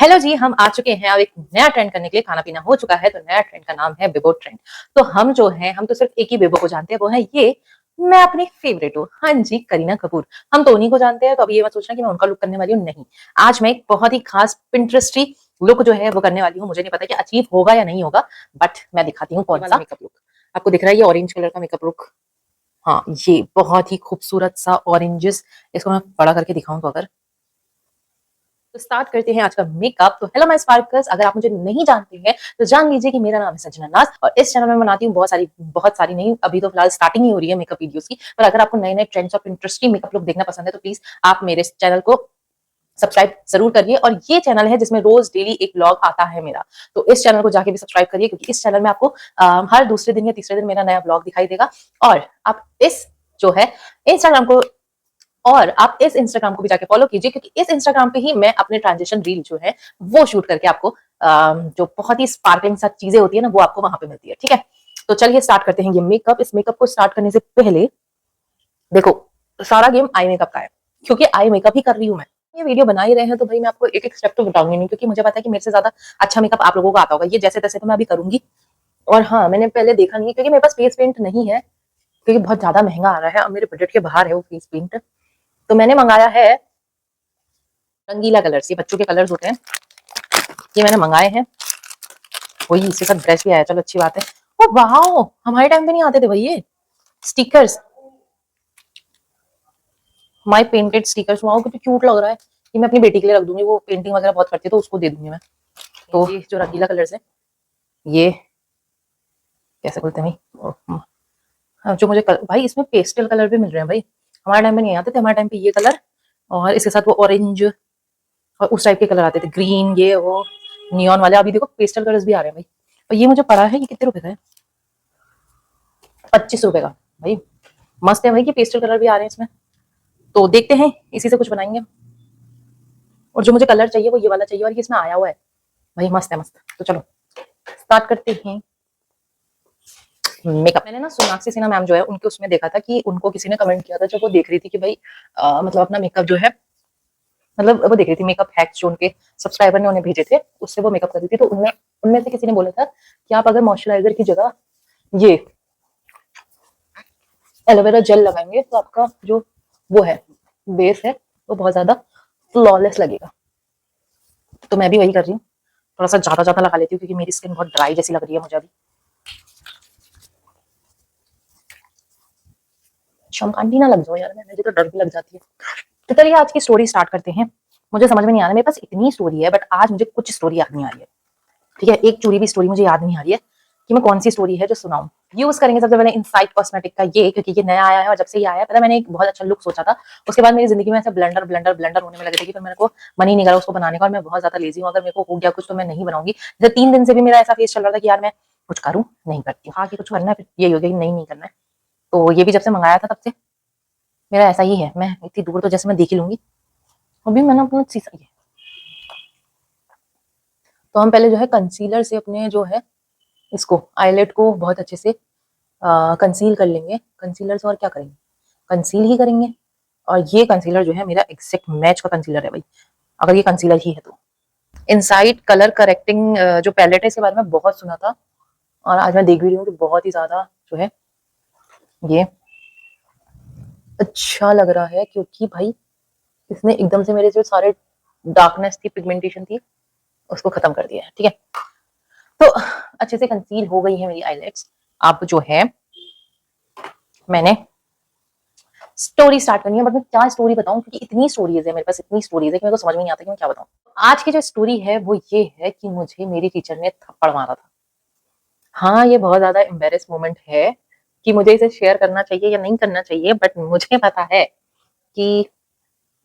Hello जी, हम आ चुके हैं अब एक नया ट्रेंड करने के लिए। खाना पीना हो चुका है तो नया ट्रेंड का नाम है बिबो ट्रेंड। तो हम जो है हम तो सिर्फ एक ही बिबो को जानते हैं, वो है ये। मैं अपनी फेवरेट हूँ, हाँ जी, करीना कपूर। हम तो उन्हीं को जानते हैं, तो अब ये मत सोचना कि मैं उनका लुक करने वाली हूँ, नहीं। आज मैं एक बहुत ही खास पिंटरेस्टी लुक जो है वो करने वाली हूँ। मुझे नहीं पता कि अचीव होगा या नहीं होगा, बट मैं दिखाती हूँ कौन सा मेकअप लुक। आपको दिख रहा है ये ऑरेंज कलर का मेकअप लुक? हाँ, ये बहुत ही खूबसूरत सा ऑरेंजेस। इसको मैं बड़ा करके दिखाऊं तो अगर, तो स्टार्ट करते हैं आज का मेकअप। तो हेलो माय स्पार्कर्स, अगर आप मुझे नहीं जानते हैं तो जान लीजिए कि मेरा नाम है संजना नाज, और इस चैनल में बनाती हूँ बहुत सारी नहीं, अभी तो फिलहाल स्टार्टिंग ही हो रही है मेकअप वीडियोस की। पर अगर आपको नए नए ट्रेंड्स और इंटरेस्टिंग मेकअप लुक देखना पसंद है तो प्लीज आप मेरे चैनल को सब्सक्राइब जरूर करिए। और ये चैनल है जिसमें रोज डेली एक व्लॉग आता है मेरा, तो इस चैनल को जाके भी सब्सक्राइब करिए, क्योंकि इस चैनल में आपको हर दूसरे दिन या तीसरे दिन मेरा नया व्लॉग दिखाई देगा। और आप इस जो है इंस्टाग्राम को और आप इस इंस्टाग्राम को भी जाके फॉलो कीजिए, क्योंकि इस इंस्टाग्राम पे ही मैं अपने ट्रांजिशन रील जो है वो शूट करके आपको जो बहुत ही स्पार्कलिंग सा चीजें होती है ना, वो आपको वहां पे मिलती है। ठीक है, तो चलिए स्टार्ट करते हैं ये मेकअप। इस मेकअप को स्टार्ट करने से पहले देखो, सारा गेम आई मेकअप का है, क्योंकि आई मेकअप ही कर रही हूँ मैं। ये वीडियो बना ही रहे हैं तो भाई मैं आपको एक एक स्टेप तो बताऊंगी नहीं, क्योंकि मुझे पता है कि मेरे से ज्यादा अच्छा मेकअप आप लोगों को आता होगा। ये जैसे तैसे तो मैं अभी करूंगी। और हाँ, मैंने पहले देखा नहीं है, क्योंकि मेरे पास फेस पेंट नहीं है, क्योंकि बहुत ज्यादा महंगा आ रहा है और मेरे बजट के बाहर है वो फेस पेंट। तो मैंने मंगाया है रंगीला कलर्स, ये बच्चों के कलर्स होते हैं, ये मैंने मंगाए हैं। वही इसके साथ ब्रश भी आया, चलो अच्छी बात है। ओ वाह, हमारे टाइम पे नहीं आते थे भाई ये स्टिकर्स, माय पेंटेड स्टिकर्स। वाह कितनी क्यूट लग रहा है। ये मैं अपनी बेटी के लिए रख दूंगी, वो पेंटिंग वगैरह बहुत करती है तो उसको दे दूंगी मैं। तो ये जो रंगीला कलर्स है, ये कैसे बोलते हैं भाई, जो मुझे भाई इसमें पेस्टल कलर भी मिल रहे हैं भाई। हमारे टाइम में नहीं आते थे, हमारे टाइम पे ये कलर और इसके साथ वो ऑरेंज और उस टाइप के कलर आते थे, ग्रीन, ये वो नियॉन वाले। अभी देखो पेस्टल कलर्स भी आ रहे हैं भाई। और ये मुझे पड़ा है, ये कितने रुपए का है? 25 रुपए का। भाई मस्त है भाई, कि पेस्टल कलर भी आ रहे हैं इसमें। तो देखते हैं, इसी से कुछ बनाएंगे। और जो मुझे कलर चाहिए वो ये वाला चाहिए, और ये इसमें आया हुआ है भाई, मस्त है मस्त। तो चलो स्टार्ट करते हैं मेकअप। मैंने ना सोनाक्षी सिन्हा मैम जो है उनके उसमें देखा था कि उनको किसी ने कमेंट किया था, जब वो देख रही थी कि भाई मतलब अपना मेकअप जो है, मतलब वो देख रही थी मेकअप हैक्स जो उनके सब्सक्राइबर ने उन्हें भेजे थे, उससे वो मेकअप कर रही थी। तो उनमें उनमें से किसी ने बोला था कि आप अगर मॉइस्चराइजर की जगह ये एलोवेरा जेल लगाएंगे तो आपका जो वो है बेस है वो बहुत ज्यादा फ्लॉलेस लगेगा। तो मैं भी वही कर रही हूँ, थोड़ा सा ज्यादा ज्यादा लगा लेती हूँ, क्योंकि मेरी स्किन बहुत ड्राई जैसी लग रही है मुझे अभी। शमकांडी ना लग जाओ यार, मुझे तो डर भी लग जाती है। तो चलिए आज की स्टोरी स्टार्ट करते हैं। मुझे समझ में नहीं आ रहा, मेरे पास इतनी स्टोरी है बट आज मुझे कुछ स्टोरी याद नहीं आ रही है। ठीक है, एक चूरी भी स्टोरी मुझे याद नहीं आ रही है कि मैं कौन सी स्टोरी है जो सुनाऊं। यूज करेंगे सबसे पहले इनसाइट कॉस्मेटिक का ये, क्योंकि ये नया आया है और जब से ये आया है पहले मैंने एक बहुत अच्छा लुक सोचा था, उसके बाद मेरी जिंदगी में ऐसा ब्लेंडर ब्लेंडर ब्लेंडर होने में लगे थे कि फिर मेरे को मन ही नहीं करा उसको बनाने का। और मैं बहुत ज्यादा लेजी हूँ, अगर मेरे को हो गया कुछ तो मैं नहीं बनाऊंगी। जैसे 3 दिन से भी मेरा ऐसा फेस चल रहा था कि यार मैं कुछ करूँ, नहीं करती हूँ, हाँ कि कुछ करना है, फिर यही हो गया कि नहीं नहीं करना है। तो ये भी जब से मंगाया था तब से मेरा ऐसा ही है, मैं इतनी दूर तो जैसे मैं देख ही लूंगी। अभी मैंने अपना शीशा ये, तो हम पहले जो है कंसीलर से अपने जो है इसको आईलेट को बहुत अच्छे से कंसील कर लेंगे। कंसीलर से और क्या करेंगे, कंसील ही करेंगे। और ये कंसीलर जो है मेरा एग्जैक्ट मैच का कंसीलर है भाई, अगर ये कंसीलर ही है तो। इनसाइड कलर करेक्टिंग जो पैलेट है इसके बारे में बहुत सुना था, और आज मैं देख भी रही हूँ कि बहुत ही ज्यादा जो है ये अच्छा लग रहा है, क्योंकि भाई इसने एकदम से मेरे जो सारे डार्कनेस थी, पिगमेंटेशन थी, उसको खत्म कर दिया है। ठीक है, तो अच्छे से कंसील हो गई है मेरी आईलेट्स। अब जो है मैंने स्टोरी स्टार्ट करनी है, बट मैं क्या स्टोरी बताऊं, क्योंकि इतनी स्टोरीज है मेरे पास, इतनी स्टोरीज है कि मेरे को समझ में नहीं आता कि मैं क्या बताऊं। आज की जो स्टोरी है वो ये है कि मुझे मेरी टीचर ने थप्पड़ मारा था। हाँ, ये बहुत ज्यादा एम्बेरस मोमेंट है कि मुझे इसे शेयर करना चाहिए या नहीं करना चाहिए, बट मुझे पता है कि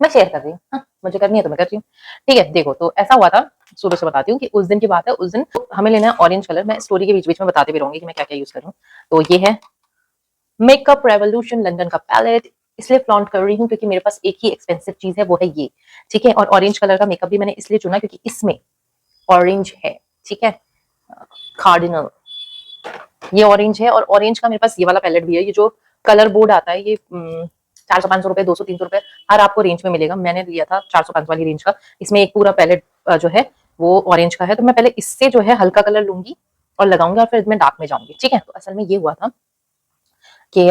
मैं शेयर कर रही हूँ। हाँ, मुझे करनी है तो मैं कर रही हूँ। ठीक है, देखो तो ऐसा हुआ था, सुबह से बताती हूँ कि उस दिन की बात है। उस दिन हमें लेना है ऑरेंज कलर, मैं स्टोरी के बीच बीच में बताते भी रहूंगी कि मैं क्या क्या यूज करूँ। तो ये है मेकअप रेवोल्यूशन लंदन का पैलेट, इसलिए फ्लॉन्ट कर रही हूँ क्योंकि मेरे पास एक ही एक्सपेंसिव चीज है, वो है ये। ठीक है, और ऑरेंज कलर का मेकअप भी मैंने इसलिए चुना क्योंकि इसमें ऑरेंज है। ठीक है, कार्डिनल ये ऑरेंज है, और ऑरेंज का मेरे पास ये वाला पैलेट भी है। ये जो कलर बोर्ड आता है ये 400-500 रुपए, 200-300 रुपए हर आपको रेंज में मिलेगा। मैंने लिया था 400-500 वाली रेंज का। इसमें एक पूरा पैलेट जो है वो ऑरेंज का है, तो मैं पहले इससे जो है हल्का कलर लूंगी और लगाऊंगी और फिर मैं डार्क में जाऊंगी। ठीक है, तो असल में ये हुआ था कि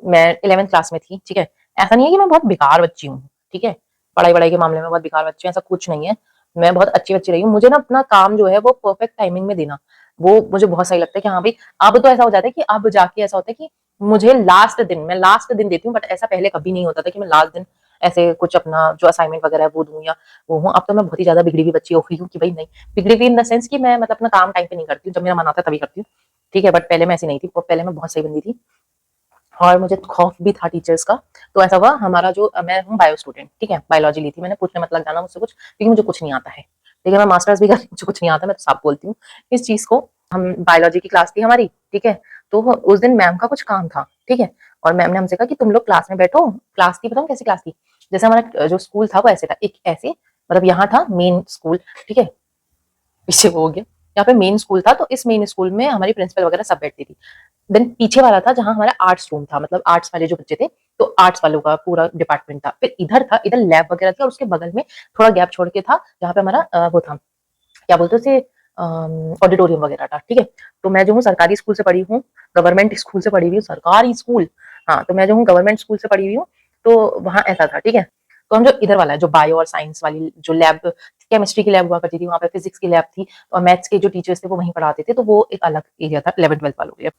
मैं 11th क्लास में थी। ठीक है, ऐसा नहीं है कि मैं बहुत बेकार बच्ची हूँ। ठीक है, पढ़ाई वढ़ाई के मामले में बहुत बेकार बच्ची हूँ, ऐसा कुछ नहीं है। मैं बहुत अच्छी बच्ची रही हूँ। मुझे ना अपना काम जो है वो परफेक्ट टाइमिंग में देना, वो मुझे बहुत सही लगता है कि हाँ भाई। अब तो ऐसा हो जाता है कि अब जाके ऐसा होता है कि मुझे मैं लास्ट दिन देती हूँ, बट ऐसा पहले कभी नहीं होता था कि मैं लास्ट दिन ऐसे कुछ अपना जो असाइनमेंट वगैरह है वो दूं या वो हूँ। अब तो मैं बहुत ही ज्यादा बिगड़ी हुई बच्ची हो गई हूँ कि भाई नहीं, बिगड़ी हुई इन द सेंस कि मैं मतलब अपना काम टाइम पे नहीं करती हूँ, जब मेरा मन आता है तभी करती हूँ। ठीक है, बट पहले मैं ऐसी नहीं थी, पहले मैं बहुत सही बंदी थी और मुझे खौफ भी था टीचर्स का। तो ऐसा हुआ, हमारा जो मैं हूँ बायो स्टूडेंट। ठीक है, बायोलॉजी ली थी मैंने, पूछने मत लग जाना मुझसे कुछ, क्योंकि मुझे कुछ नहीं आता है। ठीक है, मैं मास्टर्स भी कर मुझे कुछ नहीं आता, मैं तो साफ बोलती हूँ इस चीज को। हम बायोलॉजी की क्लास थी हमारी। ठीक है, तो उस दिन मैम का कुछ काम था। ठीक है, और मैम ने हमसे कहा कि तुम लोग क्लास में बैठो। क्लास थी, बताऊँ कैसी क्लास थी? जैसे हमारा जो स्कूल था वो ऐसे था, एक ऐसे, मतलब यहाँ था मेन स्कूल। ठीक है, पीछे वो हो गया, यहाँ पे मेन स्कूल था, तो इस मेन स्कूल में हमारी प्रिंसिपल वगैरह सब बैठती थी। देन पीछे वाला था जहां हमारा आर्ट्स रूम था, मतलब आर्ट्स वाले जो बच्चे थे, तो आर्ट्स वालों का पूरा डिपार्टमेंट था। फिर इधर था, इधर लैब वगैरह थी, और उसके बगल में थोड़ा गैप छोड़ के था जहाँ पे हमारा वो था, क्या बोलते उसे, ऑडिटोरियम वगैरह था। ठीक है, तो मैं जो हूँ सरकारी स्कूल से पढ़ी हूँ, गवर्नमेंट स्कूल से पढ़ी हुई हूँ, सरकारी स्कूल। हाँ, तो मैं जो हूँ गवर्नमेंट स्कूल से पढ़ी हुई हूँ, तो वहाँ ऐसा था। ठीक है, तो हम जो इधर वाला है, जो बायो और साइंस वाली जो लैब, केमिस्ट्री की लैब हुआ करती थी, वहाँ पे फिजिक्स की लैब थी, और मैथ्स के जो टीचर्स थे वो वहीं पढ़ाते थे, तो वो एक अलग एरिया था 11th-12th वालों के लिए।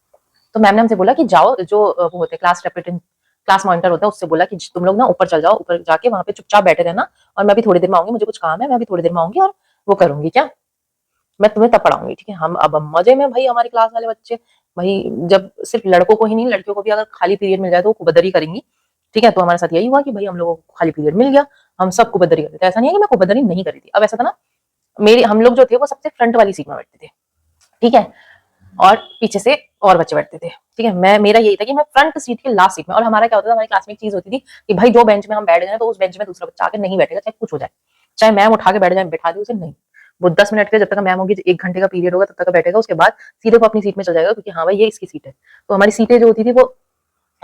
तो मैम ने हमसे बोला कि जाओ, जो वो होते हैं क्लास रेप्रेजेंट, क्लास मॉनिटर होता है, उससे बोला कि तुम लोग ना ऊपर चल जाओ, ऊपर जाके वहां पे चुपचाप बैठे रहना, और मैं भी थोड़ी देर में आऊंगी, मुझे कुछ काम है, मैं भी थोड़ी देर में आऊंगी और वो करूंगी क्या, मैं तुम्हें तब पढ़ाऊंगी। ठीक है, हम अब मजे में भाई, हमारी क्लास वाले बच्चे भाई, जब सिर्फ लड़कों को ही नहीं, लड़कियों को भी अगर खाली पीरियड मिल जाए तो वो कुबदरी करेंगी। ठीक है, तो हमारे साथ यही हुआ कि भाई हम लोगों को खाली पीरियड मिल गया, हम सब कुबदरी करते थे। ऐसा नहीं है कि मैं कुबदरी नहीं करी थी, अब ऐसा था ना, मेरे हम लोग जो थे वो सबसे फ्रंट वाली सीट में बैठते थे। ठीक है, और पीछे से और बच्चे बैठते थे। ठीक है, मेरा यही था कि मैं फ्रंट सीट के लास्ट सीट में, और हमारा क्या होता था, हमारी क्लास में एक चीज होती थी कि भाई जो बेंच में हम बैठ गए तो उस बेंच में दूसरा बच्चा आकर नहीं बैठेगा, चाहे कुछ हो जाए, चाहे मैम उठा के बैठ जाए, बैठा दे उसे नहीं। वो 10 मिनट के, जब तक मैम होगी, 1 घंटे का पीरियड होगा, तब तक बैठेगा, उसके बाद सीधे वो अपनी सीट में चल जाएगा, क्योंकि हाँ भाई ये इसकी सीट है। तो हमारी सीटें जो होती थी वो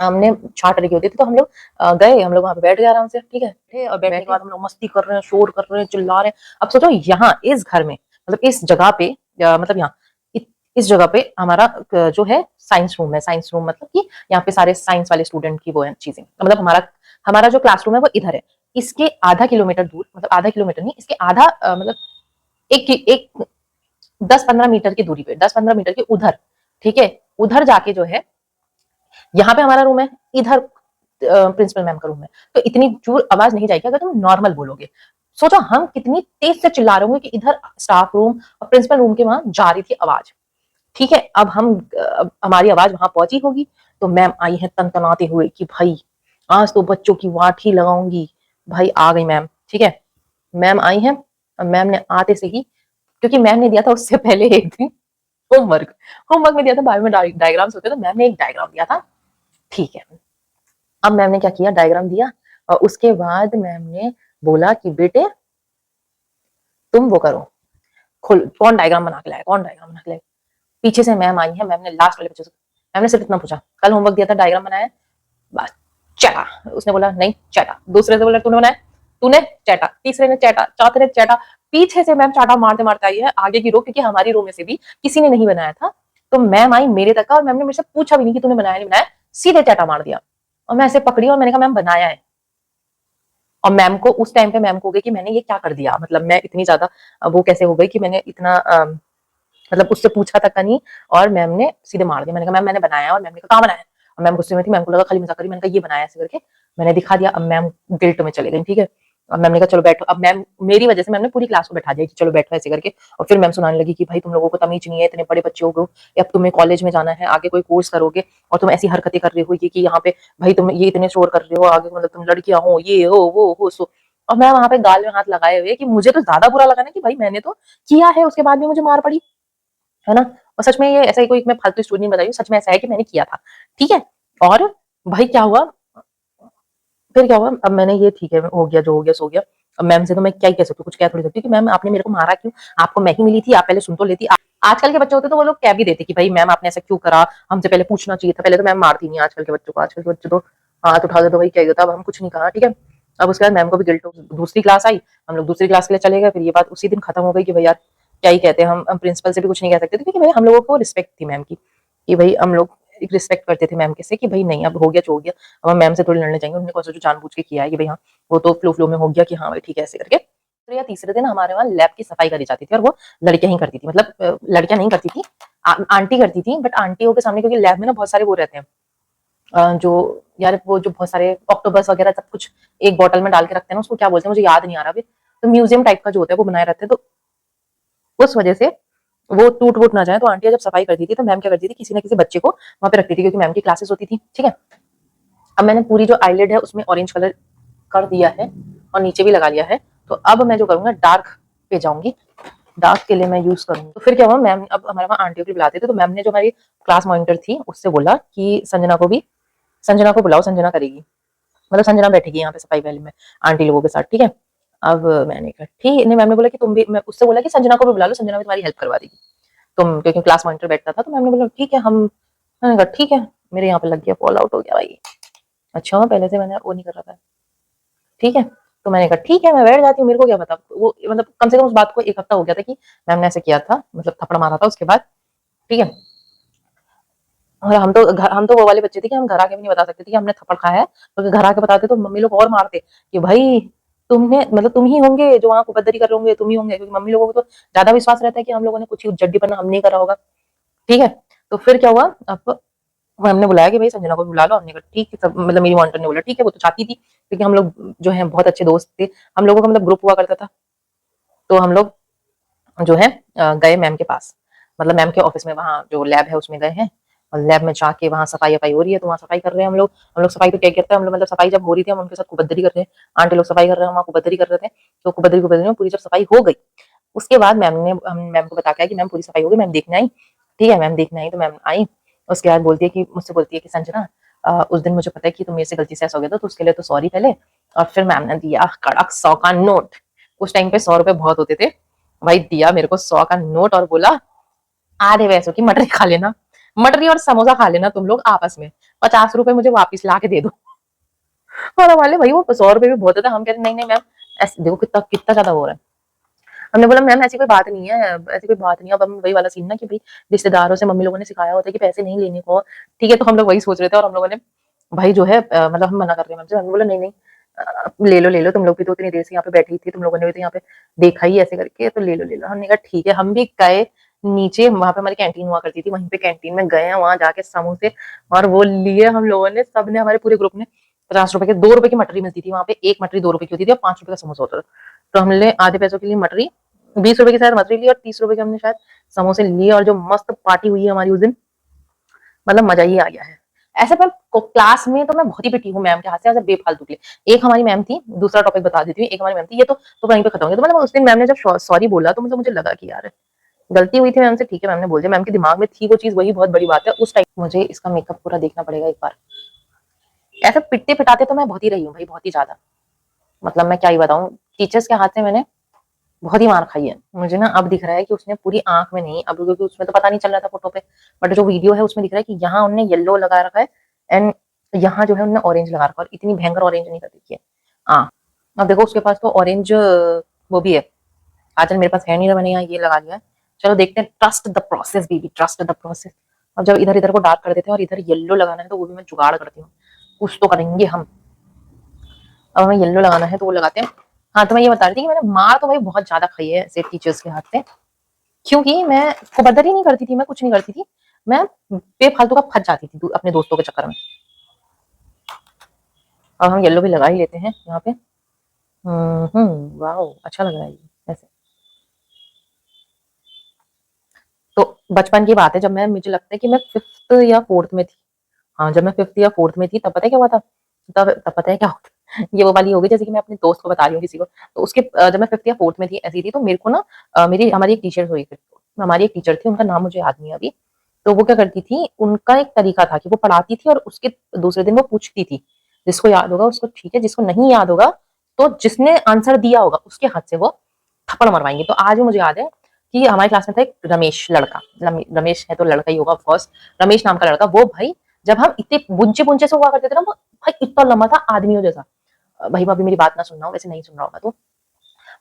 हमने 4 तरह की होती थी, तो हम लोग गए, हम लोग वहां पे बैठ गए आराम से। ठीक है, और बैठने के बाद हम लोग मस्ती कर रहे हैं, शोर कर रहे हैं, चिल्ला रहे हैं। अब सोचो यहाँ इस घर में, मतलब इस जगह पे, मतलब यहाँ इस जगह पे हमारा जो है साइंस रूम है। साइंस रूम मतलब कि यहाँ पे सारे साइंस वाले स्टूडेंट की वो है चीजें, मतलब हमारा हमारा जो क्लासरूम है वो इधर है। इसके आधा किलोमीटर दूर, मतलब आधा किलोमीटर नहीं, इसके आधा मतलब एक 10-15 मीटर की दूरी पे, 10-15 मीटर के उधर। ठीक है, उधर जाके जो है, यहाँ पे हमारा रूम है, इधर प्रिंसिपल मैम का रूम है। तो इतनी जोर आवाज नहीं जाएगी अगर तुम नॉर्मल बोलोगे। सोचो हम कितनी तेज से चिल्ला रहे होंगे कि इधर स्टाफ रूम और प्रिंसिपल रूम के वहां जा रही थी आवाज। ठीक है, अब हमारी आवाज वहां पहुंची होगी, तो मैम आई है तनतनाते हुए कि भाई आज तो बच्चों की वाट ही लगाऊंगी। भाई आ गई मैम। ठीक है, मैम आई है, और मैम ने आते से ही, क्योंकि मैम ने दिया था उससे पहले एक दिन होमवर्क, होमवर्क में दिया था बायो में डायग्राम्स होते, तो मैम ने एक डायग्राम दिया था। ठीक है, अब मैम ने क्या किया, डायग्राम दिया, और उसके बाद मैम ने बोला कि बेटे तुम वो करो, खुल कौन डायग्राम बना के लाया, कौन डायग्राम बना के लाया। पीछे से मैम आई है, मैम ने लास्ट वाले बच्चे से, मैम ने सिर्फ इतना पूछा, कल होमवर्क दिया था, डायग्राम बनाया? बस चटा। उसने बोला नहीं चटा। दूसरे से बोला तूने बनाया? तूने चटा। तीसरे ने चटा, चौथे ने चटा। पीछे से मैम चाटा मारते मारते आई है आगे की रो, क्योंकि हमारी रो में से भी किसी ने नहीं बनाया था। तो मैम आई मेरे तक, और मैम ने मेरे से पूछा भी नहीं कि तूने बनाया नहीं बनाया, सीधे चाटा मार दिया। और मैं ऐसे पकड़ी और मैंने कहा मैम बनाया है। और मैम को उस टाइम पे मैम को हो गई कि मैंने ये क्या कर दिया, मतलब मैं इतनी ज्यादा वो कैसे हो गई कि मैंने इतना मतलब उससे पूछा तक नहीं, और मैम ने सीधे मार दिया। मैंने कहा मैम मैंने बनाया, और मैम ने कहा कहाँ बनाया है? और मैम गुस्से में थी, मैम को लगा खाली मजाक करी, मैंने कहा ये बनाया ऐसे करके, मैंने दिखा दिया। अब मैम गिल्ट में चले गई। ठीक है, अब मैम ने कहा चलो बैठो। अब मैम मेरी वजह से मैम ने पूरी क्लास को बैठा दिया कि चलो बैठो ऐसे करके। और फिर मैम सुनाने लगी कि भाई तुम लोगों को तमीज नहीं है, इतने बड़े बच्चे हो गए, अब तुम्हें कॉलेज में जाना है, आगे कोई कोर्स करोगे, और तुम ऐसी हरकतें कर रहे हो ये कि यहाँ पे भाई तुम ये इतने शोर कर रहे हो, आगे मतलब तुम लड़कियां हो, ये हो वो हो सो। और मैं वहां पे गाल में हाथ लगाए हुए कि मुझे तो ज्यादा बुरा लगा ना कि भाई मैंने तो किया है, उसके बाद भी मुझे मार पड़ी, है ना। और सच में ये ऐसा ही कोई मैं फालतू स्टोरी नहीं बताई हूँ, सच में ऐसा है कि मैंने किया था। ठीक है, और भाई क्या हुआ, फिर क्या हुआ, अब मैंने ये ठीक है हो गया, जो हो गया सो गया। अब मैम से तो मैं क्या ही कह सकती हूँ, कुछ कह थोड़ी सकती हूँ कि मैम आपने मेरे को मारा क्यों, आपको मैं ही मिली थी, आप पहले सुन तो लेती। आजकल के बच्चे होते तो वो लोग कह भी देते कि भाई मैम आपने ऐसा क्यों करा, हमसे पहले पूछना चाहिए था। पहले तो मैम मारती नहीं आजकल के बच्चों को, आजकल के बच्चे तो हाथ उठा दे तो भाई क्या होता, अब हम कुछ नहीं कहा। ठीक है, अब उसके बाद मैम को भी गिल्ट, दूसरी क्लास आई, हम लोग दूसरी क्लास के लिए चले गए, फिर ये बात उसी दिन खत्म हो गई कि भाई यार क्या ही कहते हैं, हम प्रिंसिपल से भी कुछ नहीं कह सकते थे, क्योंकि भाई हम लोगों को रिस्पेक्ट थी मैम की, कि भाई हम लोग एक रिस्पेक्ट करते थे मैम के से, कि भाई नहीं अब हो गया जो हो गया, अब हम मैम से थोड़ी लड़ने जाएंगे, उन्होंने कौन सा जो जानबूझ के किया है कि भाई हाँ वो तो फ्लो में हो गया कि हाँ भाई ठीक है ऐसे करके। तो या तीसरे दिन हमारे वहाँ लैब की सफाई करी जाती थी, और वो लड़कियां ही करती थी, मतलब लड़कियां नहीं करती थी, आंटी करती थी, बट आंटियों के सामने, क्योंकि लैब में ना बहुत सारे वो रहते हैं, जो यार वो जो बहुत सारे ऑक्टोबस वगैरह सब कुछ एक बोतल में डाल के रखते हैं ना, उसको क्या बोलते हैं मुझे याद नहीं आ रहा अभी, तो म्यूजियम टाइप का जो होता है वो बनाए रहते हैं, तो उस वजह से वो टूट वूट ना जाए, तो आंटियां जब सफाई करती थी तो मैम क्या करती थी, किसी ना किसी बच्चे को वहां पे रखती थी, क्योंकि मैम की क्लासेस होती थी, ठीक है। अब मैंने पूरी जो आईलिड है उसमें ऑरेंज कलर कर दिया है और नीचे भी लगा लिया है, तो अब मैं जो करूंगा डार्क पे जाऊंगी, डार्क के लिए मैं यूज करूंगी। तो फिर क्या हुआ, मैम अब हमारे वहाँ आंटियों को बुलाते थे, तो मैम ने जो हमारी क्लास मॉनिटर थी उससे बोला कि संजना को बुलाओ, संजना करेगी, मतलब संजना बैठेगी यहाँ पे सफाई वाली में आंटी लोगों के साथ, ठीक है। अब मैंने कहा ठीक नहीं, मैम ने बोला कि तुम भी, मैं उससे बोला कि संजना को भी बुला लो, संजना भी तुम्हारी हेल्प करवा देगी तुम, क्योंकि क्लास मॉनिटर बैठता था, तो मैम ने बोला ठीक है हम, मैंने कहा ठीक है, मेरे यहाँ पे लग गया, फॉल आउट हो गया भाई, अच्छा हुआ पहले से मैंने वो नहीं कर रहा था, ठीक है। तो मैंने कहा ठीक है मैं बैठ जाती हूँ, मेरे को क्या पता, वो मतलब कम से कम उस बात को एक हफ्ता हो गया था कि मैम ने ऐसे किया था, मतलब थप्पड़ मारा था उसके बाद, ठीक है। और हम तो वो वाले बच्चे थे कि हम घर आके भी नहीं बता सकते थे कि हमने थप्पड़ खाया है, क्योंकि घर आके बताते तो मम्मी लोग और मारते कि भाई तुमने, मतलब तुम ही होंगे जो वहां कुपद्दरी कर रहे होंगे, तुम ही होंगे, क्योंकि मम्मी लोगों को तो ज्यादा विश्वास रहता है कि हम लोगों ने कुछ जड्डी पन्ना हमने ही करा होगा, ठीक है। तो फिर क्या हुआ, अब हमने बुलाया कि भाई संजना को बुला लो, हमने कहा ठीक है, सब मतलब मेरी मॉनिटर ने बोला ठीक है, वो तो चाहती थी, क्योंकि हम लोग जो है बहुत अच्छे दोस्त थे, हम लोगों का मतलब ग्रुप हुआ करता था, तो हम लोग जो है गए मैम के पास, मतलब मैम के ऑफिस में, वहाँ जो लैब है उसमें गए हैं, और लैब में जाके वहाँ सफाई वफाई हो रही है, तो वहाँ सफाई कर रहे हैं हम लोग सफाई तो क्या करते हैं हम लोग, मतलब सफाई जब हो रही थी हम उनके साथ कुबद्दरी कर रहे हैं, आंटी लोग सफाई कर रहे हैं, हम वहाँ कुबद्दरी कर रहे थे, तो कुबद्दरी में पूरी जब सफाई हो गई, उसके बाद मैम को बता के आई कि मैम पूरी सफाई हो गई, मैम देखने आई, ठीक है, मैम देखने आई, तो मैम आई, उसके बाद बोलती है कि मुझसे बोलती है कि संजना उस दिन मुझे पता है कि तुम मेरे से गलती से ऐसा हो गया था, तो उसके लिए तो सॉरी पहले, और फिर मैम ने दिया कड़क 100 का नोट, उस टाइम पे 100 रुपए बहुत होते थे भाई, दिया मेरे को 100 का नोट और बोला आधे पैसों की मटरी खा लेना, मटरी और समोसा खा लेना तुम लोग आपस में, 50 रुपए मुझे वापिस ला के दे दो। और हमारे भाई वो 100 रुपए भी बहुत होता है, हम कहते नहीं नहीं मैम, ऐसे देखो कितना कितना ज्यादा हो रहा है, हमने बोला मैम ऐसी कोई बात नहीं है, ऐसी कोई बात नहीं है, अब हम वही वाला सीन ना कि भाई रिश्तेदारों से मम्मी लोगों ने सिखाया होता है कि पैसे नहीं लेने को, ठीक है, तो हम लोग वही सोच रहे थे, और हम लोगों ने भाई जो है मतलब हम मना कर रहे हैं मैम से, हमने बोला नहीं नहीं ले लो तुम लोग भी तो इतनी देर से यहाँ पे बैठी थी, तुम लोगों ने भी तो यहाँ पे देखा ही ऐसे करके, तो ले लो, हमने कहा ठीक है, हम भी गए नीचे, वहां पे हमारी कैंटीन हुआ करती थी, वहीं पे कैंटीन में गए हैं, वहां जाके समोसे और वो लिए हम लोगों ने, सबने, हमारे पूरे ग्रुप ने, 50 रुपए के, 2 रुपए की मटरी मिलती थी वहां पे, एक मटरी 2 रुपए की होती थी और 5 रुपए का समोसा होता था, तो हमने आधे पैसों के लिए मटरी, 20 रुपए की शायद मछली ली और 30 रुपए के हमने शायद समोसे लिए, और जो मस्त पार्टी हुई है हमारी उस दिन, मतलब मजा ही आ गया है। ऐसे पर क्लास में तो मैं बहुत ही पिटी हूँ मैम के हाथ से, ऐसे बेफालतू के लिए। एक हमारी मैम थी, दूसरा टॉपिक बता देती हूँ, एक हमारी मैम थी, ये तो वहीं पे खत्म हो गया, तो मतलब उस दिन मैम ने जब सॉरी बोला तो मतलब मुझे लगा कि यार गलती हुई थी मैम से, ठीक है मैम ने बोल दिया, मैम के दिमाग में थी वो चीज, वही बहुत बड़ी बात है, उस टाइम मुझे इसका मेकअप पूरा देखना पड़ेगा एक बार। ऐसे पिटते पिटाते तो मैं बहुत ही रही हूँ भाई, बहुत ही ज्यादा, मतलब मैं क्या ही बताऊँ, टीचर्स के हाथ से मैंने बहुत ही मार खाई है। मुझे ना अब दिख रहा है कि उसने पूरी आंख में नहीं, अब क्योंकि उसमें तो पता नहीं चल रहा था फोटो पे, बट जो वीडियो है उसमें दिख रहा है कि यहाँ उन्होंने येलो लगा रखा है, एंड यहाँ जो है उन्होंने ऑरेंज लगा रखा है, और इतनी भयंकर ऑरेंज नहीं कर रखी है। हाँ, अब देखो उसके पास तो ऑरेंज वो भी है, आजकल मेरे पास है नहीं, मैंने यहाँ ये लगा लिया है। चलो देखते हैं, trust the process baby, trust the process. अब जब इधर इधर को डार्क कर देते हैं और इधर येलो लगाना है, तो वो भी मैं जुगाड़ करती हूँ, कुछ तो करेंगे हम। अब हमें येलो लगाना है तो वो लगाते हैं। हाँ, तो मैं ये बता रही थी कि मैंने मार तो भाई बहुत ज्यादा खाई है ऐसे टीचर्स के हाथ से, क्योंकि मैं कुबद्दरी नहीं करती थी, मैं कुछ नहीं करती थी, मैं बेफालतू का फंस जाती थी अपने दोस्तों के चक्कर में। अब हम येलो भी लगा ही लेते हैं यहाँ पे। वाह अच्छा लग रहा है ये ऐसे। तो बचपन की बात है, जब मैं, मुझे लगता है कि मैं 5th या 4th में थी। हाँ, जब मैं 5th या 4th में थी तब पता है क्या हुआ था, तब पता है क्या होता ये वो वाली हो गई, जैसे कि मैं अपने दोस्त को बता रही हूँ किसी को, तो उसके जब मैं 5th या 4th में थी ऐसी थी, तो मेरे को ना मेरी हमारी एक टीचर हुई थी, हमारी एक टीचर थी, उनका नाम मुझे याद नहीं है अभी। तो वो क्या करती थी, उनका एक तरीका था कि वो पढ़ाती थी और उसके दूसरे दिन वो पूछती थी, जिसको याद होगा उसको ठीक है, जिसको नहीं याद होगा तो जिसने आंसर दिया होगा उसके हाथ से वो थप्पड़ मरवाएंगे। तो आज भी मुझे याद है कि हमारे क्लास में था एक रमेश लड़का, रमेश है तो लड़का ही होगा ऑफकोर्स, रमेश नाम का लड़का, वो भाई जब हम इतने बुंचे बुंचे से हुआ करते थे ना, वो भाई इतना लंबा था आदमियों जैसा। भाई अभी मेरी बात ना सुनना हो, वैसे नहीं सुन रहा होगा तो,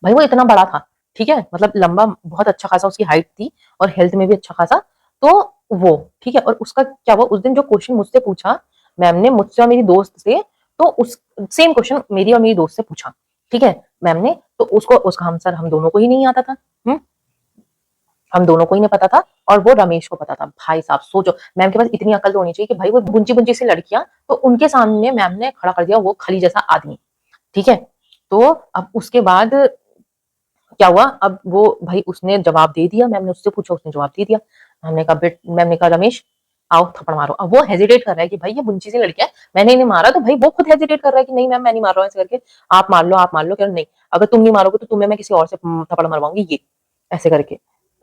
भाई वो इतना बड़ा था, ठीक है, मतलब लंबा, बहुत अच्छा खासा उसकी हाइट थी और हेल्थ में भी अच्छा खासा। तो वो ठीक है, और उसका क्या हुआ, उस दिन जो क्वेश्चन मुझसे पूछा मैम ने, मुझसे और मेरी दोस्त से, तो उस सेम क्वेश्चन मेरी और मेरी दोस्त से पूछा, ठीक है मैम ने। तो उसको उसका आंसर हम दोनों को ही नहीं आता था। हम दोनों को ही नहीं पता था, और वो रमेश को पता था। भाई साहब सोचो, मैम के पास इतनी अकल तो होनी चाहिए कि भाई वो बुंची बुंची सी लड़कियां, तो उनके सामने मैम ने खड़ा कर दिया वो खली जैसा आदमी, ठीक है। तो अब उसके बाद क्या हुआ, अब वो भाई उसने जवाब दे दिया, मैम ने उससे पूछा, उसने जवाब दे दिया। हमने कहा बेट मैम ने कहा रमेश आओ थप्पड़ मारो। अब वो हेजिटेट कर रहा है कि भाई ये बुंची सी लड़की है, मैंने इन्हें मारा। तो भाई वो खुद हेजिटेट कर रहा है कि नहीं मैम मैं नहीं मार रहा हूँ, ऐसे करके आप मार लो, आप मार लो। कह रहा नहीं, अगर तुम नहीं मारोगे तो तुम्हें मैं किसी और से थप्पड़ मरवाऊंगी, ये ऐसे करके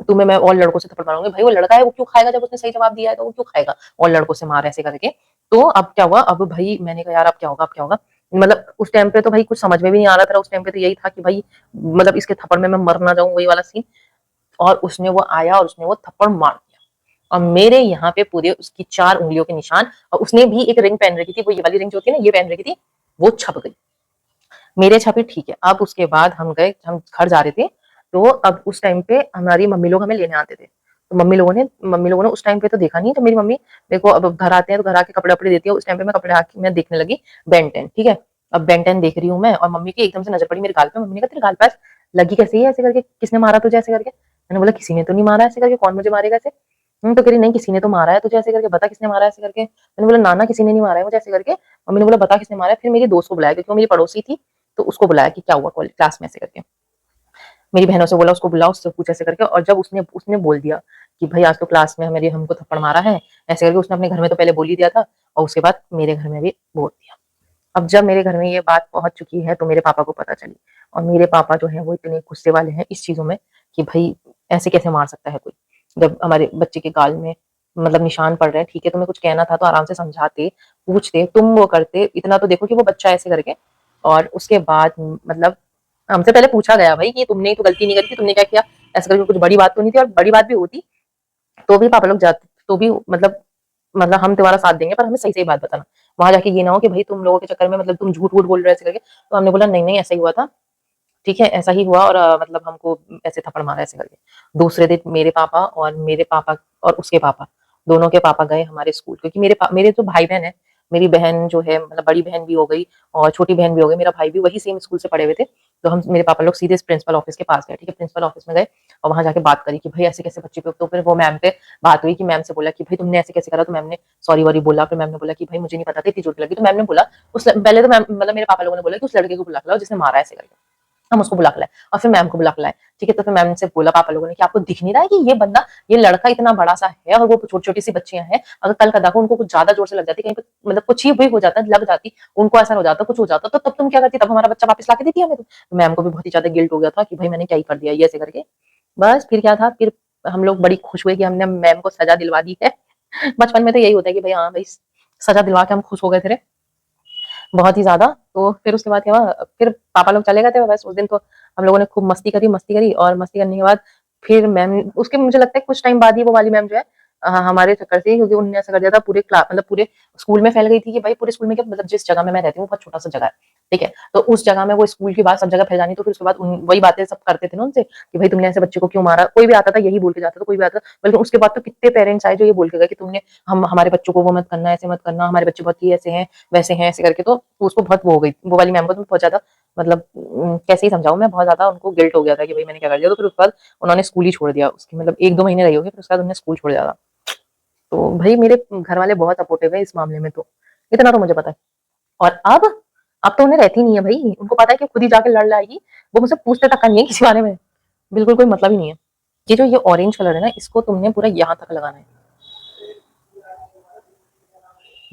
तुम्हें मैं और लड़कों से थप्पड़ मारूंगी। भाई वो लड़का है, वो क्यों खाएगा, जब उसने सही जवाब दिया है तो वो क्यों खाएगा, और लड़कों से मार ऐसे करके। तो अब क्या हुआ, अब भाई मैंने कहा यार अब क्या होगा, अब क्या होगा। मतलब उस टाइम पे तो भाई कुछ समझ में भी नहीं आ रहा था, उस टाइम पे तो यही था कि भाई मतलब इसके थप्पड़ में मैं मर ना जाऊं, वही वाला सीन। और उसने वो आया और उसने वो थप्पड़ मार दिया, और मेरे यहाँ पे पूरे उसकी 4 उंगलियों के निशान, और उसने भी एक रिंग पहन रखी थी, वो ये वाली रिंग जो होती है ना, ये पहन रखी थी, वो छप गई, मेरे छपी, ठीक है। अब उसके बाद हम गए, हम घर जा रहे थे, तो अब उस टाइम पे हमारी मम्मी लोग हमें लेने आते थे। तो मम्मी लोगों ने उस टाइम पे तो देखा नहीं, तो मेरी मम्मी मेरे को अब घर आते हैं तो घर आके कपड़े वपड़े देती है। उस टाइम पे मैं कपड़े आके मैं देखने लगी बेन 10, ठीक है। अब बेन 10 देख रही हूँ मैं, और मम्मी की एकदम से नजर पड़ी मेरे गाल पे। मम्मी ने कहा तेरे गाल पे लगी कैसे है ऐसे करके, किसने मारा तुझे ऐसे करके। मैंने बोला किसी ने तो नहीं मारा ऐसे करके, कौन मुझे मारेगा ऐसे। तो कह रही नहीं किसी ने तो मारा है तुझे ऐसे करके, बता किसने मारा है ऐसे करके। मैंने बोला ना ना किसी ने नहीं मारा है मुझे ऐसे करके। मम्मी ने बोला बता किसने मारा है। फिर मेरी दोस्त को बुलाया, क्योंकि वो मेरी पड़ोसी थी, तो उसको बुलाया कि क्या हुआ क्लास में ऐसे करके। मेरी बहनों से बोला उसको बुलाओ, उससे पूछ ऐसे करके। और जब उसने उसने बोल दिया कि भाई आज तो क्लास में मेरी हमको थप्पड़ मारा है ऐसे करके, उसने अपने घर में तो पहले बोल ही दिया था, और उसके बाद मेरे घर में भी बोल दिया। अब जब मेरे घर में ये बात पहुंच चुकी है तो मेरे पापा को पता चली, और मेरे पापा जो है वो इतने गुस्से वाले हैं इस चीजों में कि भाई ऐसे कैसे मार सकता है कोई, जब हमारे बच्चे के गाल में मतलब निशान पड़ रहे हैं। ठीक है तुम्हें कुछ कहना था तो आराम से समझाते, पूछते, तुम वो करते, इतना तो देखो कि वो बच्चा ऐसे करके। और उसके बाद मतलब हमसे पहले पूछा गया भाई कि तुमने तो गलती नहीं करी थी, तुमने क्या किया ऐसा करके, कुछ बड़ी बात तो नहीं थी। और बड़ी बात भी होती तो भी पापा लोग जाते, तो भी मतलब हम तुम्हारा साथ देंगे, पर हमें सही सही बात बताना, वहां जाके ये ना हो कि भाई तुम लोगों के चक्कर में मतलब तुम झूठ वूठ बोल रहे हो ऐसे करके। तो हमने बोला नहीं नहीं ऐसा ही हुआ था, ठीक है ऐसा ही हुआ, और मतलब हमको ऐसे थप्पड़ मारा ऐसे करके। दूसरे दिन मेरे पापा और उसके पापा, दोनों के पापा गए हमारे स्कूल, क्योंकि मेरे जो भाई बहन है, मेरी बहन जो है मतलब बड़ी बहन भी हो गई और छोटी बहन भी हो गई, मेरा भाई भी वही सेम स्कूल से पढ़े हुए थे। तो हम मेरे पापा लोग सीधे प्रिंसिपल ऑफिस के पास गए, ठीक है। प्रिंसिपल ऑफिस में गए और वहां जाके बात करी कि भाई ऐसे कैसे बच्चे पे। तो फिर वो मैम पे बात हुई कि मैम से बोला कि भाई तुमने ऐसे कैसे करा। तो मैम ने सॉरी वॉरी बोला। फिर मैम ने बोला कि भाई मुझे नहीं पता था, इतनी चोट लगी। तो मैम ने बोला पहले तो मैम मतलब मेरे पापा लोगों ने बोला कि उस लड़के को बुला लाओ जिसने मारा ऐसे करके, हम उसको बुला के लाए, और फिर मैम को बुला के लाए, ठीक है। तो फिर मैम से बोला पापा लोगों ने कि आपको दिख नहीं रहा है कि ये बंदा, ये लड़का इतना बड़ा सा है और वो छोटी छोटी सी बच्चियां हैं, अगर कल कदा को उनको कुछ ज्यादा जोर से लग जाती, कहीं पे मतलब कुछ ही भी हो जाता, लग जाती, उनको ऐसा हो जाता, कुछ हो जाता, तो तब तुम क्या करती, तब हमारा बच्चा वापस लाके देती हमें। तो मैम को भी बहुत ही ज्यादा गिल्ट हो गया था कि भाई मैंने क्या ही कर दिया ये ऐसे करके। बस फिर क्या था, फिर हम लोग बड़ी खुश हुए कि हमने मैम को सजा दिलवा दी है। बचपन में तो यही होता है कि भाई हाँ भाई सजा दिलवा के हम खुश हो गए थे, बहुत ही ज्यादा। तो फिर उसके बाद क्या हुआ, फिर पापा लोग चले गए थे। बस उस दिन तो हम लोगों ने खूब मस्ती करी, और मस्ती करने के बाद फिर मैम उसके मुझे लगता है कुछ टाइम बाद ही वो वाली मैम जो है हमारे चक्कर से, क्योंकि उन्होंने ऐसा कर दिया था पूरे क्लास मतलब पूरे स्कूल में फैल गई थी कि भाई पूरे स्कूल में क्या मतलब जिस जगह में मैं रहती हूँ बहुत छोटा सा जगह है, ठीक है। तो उस जगह में वो स्कूल की बात सब जगह फैल जानी, तो फिर उसके बाद वही बातें सब करते थे ना उनसे कि भाई तुमने ऐसे बच्चे को क्यों मारा। कोई भी आता था यही बोल के जाता था, कोई भी आता था। बल्कि उसके बाद तो कितने पेरेंट्स आए जो ये बोल के गए कि तुमने हम हमारे बच्चों को वो मत करना, ऐसे मत करना, हमारे बच्चे बहुत ही ऐसे हैं वैसे हैं ऐसे करके। तो उसको बहुत वो हो गई, वो वाली मैम को तो बहुत ज्यादा मतलब कैसे ही समझाऊं मैं, बहुत ज्यादा उनको गिल्ट हो गया था कि भाई मैंने क्या कर दिया। तो फिर उसके बाद उन्होंने स्कूल ही छोड़ दिया, उसकी मतलब 1-2 महीने रही होगी, फिर उसके बाद उन्होंने स्कूल छोड़ दिया था। तो भाई मेरे घर वाले बहुत सपोर्टिव है इस मामले में, तो इतना तो मुझे पता है। और अब तो उन्हें रहती नहीं है भाई, उनको पता है कि खुद ही जाके लड़ लाएगी, वो मुझसे पूछते तक नहीं है किसी बारे में, बिल्कुल कोई मतलब ही नहीं है। ये जो ये ऑरेंज कलर है ना, इसको तुमने पूरा यहाँ तक लगाना है,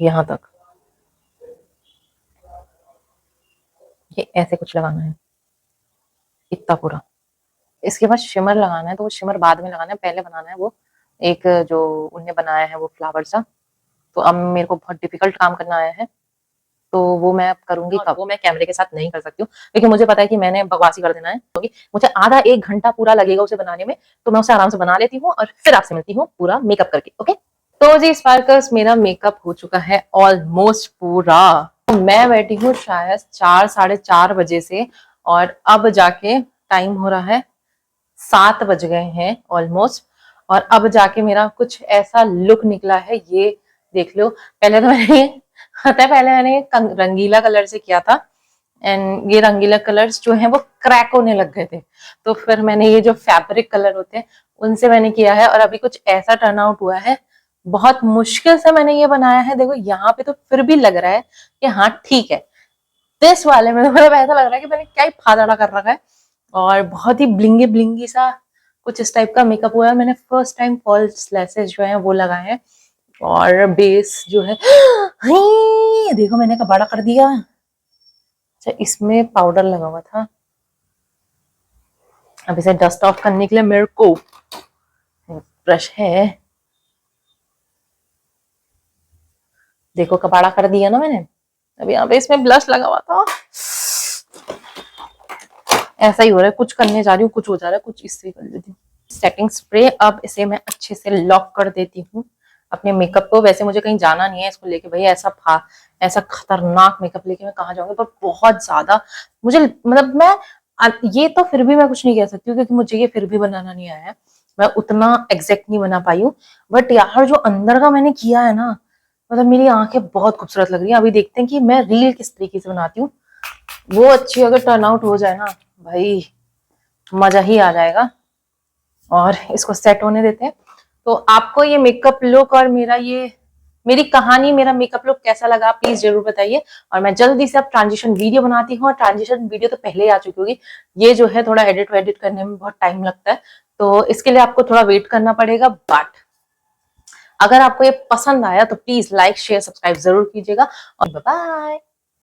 यहाँ तक, ये ऐसे कुछ लगाना है, इतना पूरा। इसके बाद शिमर लगाना है, तो वो शिमर बाद में लगाना है, पहले बनाना है वो एक जो उनने बनाया है वो फ्लावर सा। तो अब मेरे को बहुत डिफिकल्ट काम करना आया है, तो वो मैं करूंगी कब, वो मैं कैमरे के साथ नहीं कर सकती हूँ, क्योंकि मुझे पता है कि मैंने बकवासी कर देना है, क्योंकि मुझे आधा 1 घंटा पूरा लगेगा उसे बनाने में। तो मैं उसे आराम से बना लेती हूँ और फिर आपसे मिलती हूँ पूरा मेकअप करके, ओके। तो जी स्पार्कर्स, मेरा मेकअप हो चुका है ऑलमोस्ट पूरा। मैं बैठी हूँ शायद 4 साढ़े 4 बजे से, और अब जाके टाइम हो रहा है 7 बज गए हैं ऑलमोस्ट, और अब जाके मेरा कुछ ऐसा लुक निकला है, ये देख लो। पहले तो मैंने पता है पहले मैंने रंगीला कलर से किया था, एंड ये रंगीला कलर्स जो हैं वो क्रैक होने लग गए थे, तो फिर मैंने ये जो फैब्रिक कलर होते हैं उनसे मैंने किया है, और अभी कुछ ऐसा टर्न आउट हुआ है। बहुत मुश्किल से मैंने ये बनाया है, देखो यहाँ पे तो फिर भी लग रहा है कि हाँ ठीक है। दिस वाले में तो मतलब ऐसा लग रहा है कि मैंने क्या ही फादड़ा कर रखा है, और बहुत ही ब्लिंगी ब्लिंगी सा कुछ इस टाइप का मेकअप हुआ है। मैंने फर्स्ट टाइम फॉल्स लैसेस जो है वो लगाए हैं, और बेस जो है देखो मैंने कबाड़ा कर दिया। अच्छा, इसमें पाउडर लगा हुआ था। अब इसे डस्ट ऑफ करने के लिए मेरे को ब्रश है, देखो कबाड़ा कर दिया ना मैंने। अब यहाँ पे इसमें ब्लश लगा हुआ था। ऐसा ही हो रहा है, कुछ करने जा रही हूँ कुछ हो जा रहा है, कुछ इससे कर लेती हूँ। सेटिंग स्प्रे, अब इसे मैं अच्छे से लॉक कर देती हूँ अपने मेकअप को। वैसे मुझे कहीं जाना नहीं है इसको लेके, भाई ऐसा खतरनाक मेकअप लेके मैं कहाँ जाऊंगी, पर बहुत ज्यादा मुझे मतलब मैं ये तो फिर भी मैं कुछ नहीं कह सकती हूँ, क्योंकि मुझे ये फिर भी बनाना नहीं आया है, मैं उतना एग्जैक्ट नहीं बना पाई हूँ। बट यार जो अंदर का मैंने किया है ना, मतलब मेरी आंखें बहुत खूबसूरत लग रही है। अभी देखते हैं कि मैं रील किस तरीके से बनाती हूँ, वो अच्छी अगर टर्न आउट हो जाए ना भाई, मजा ही आ जाएगा। और इसको सेट होने देते हैं। तो आपको ये मेकअप लुक और मेरी कहानी, मेरा मेकअप लुक कैसा लगा प्लीज जरूर बताइए। और मैं जल्दी से अब ट्रांजिशन वीडियो बनाती हूँ, और ट्रांजिशन वीडियो तो पहले ही आ चुकी होगी, ये जो है थोड़ा एडिट वेडिट करने में बहुत टाइम लगता है, तो इसके लिए आपको थोड़ा वेट करना पड़ेगा। बट अगर आपको ये पसंद आया तो प्लीज लाइक शेयर सब्सक्राइब जरूर कीजिएगा, और बाय बाय।